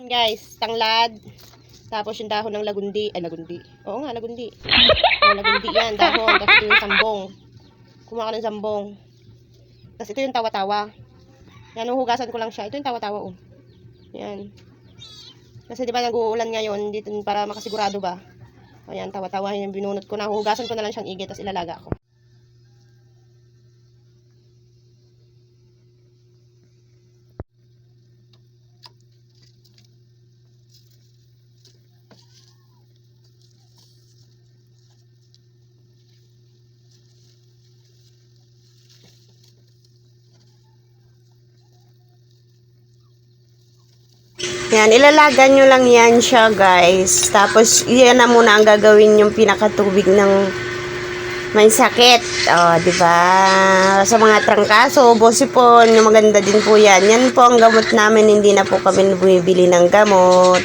Guys, tanglad. Tapos yung dahon ng lagundi. Ay, lagundi. Oo nga, lagundi. Lagundi yan, dahon. Tapos ito yung sambong. Kumuha ko ng sambong. Tapos ito yung tawa-tawa. Yan, hugasan ko lang siya. Ito yung tawa-tawa, oh. Yan. Kasi di ba nag-uulan ngayon, dito para makasigurado ba. Ayan, tawa-tawa yung binunot ko na. Hugasan ko na lang siyang igit, tapos ilalaga ko. Yan, ilalaga nyo lang yan siya, guys. Tapos, yan na muna ang gagawin yung pinakatubig ng may sakit. O, diba? Sa mga trangkaso, bosipon, yung maganda din po yan. Yan po ang gamot namin. Hindi na po kami bumibili ng gamot.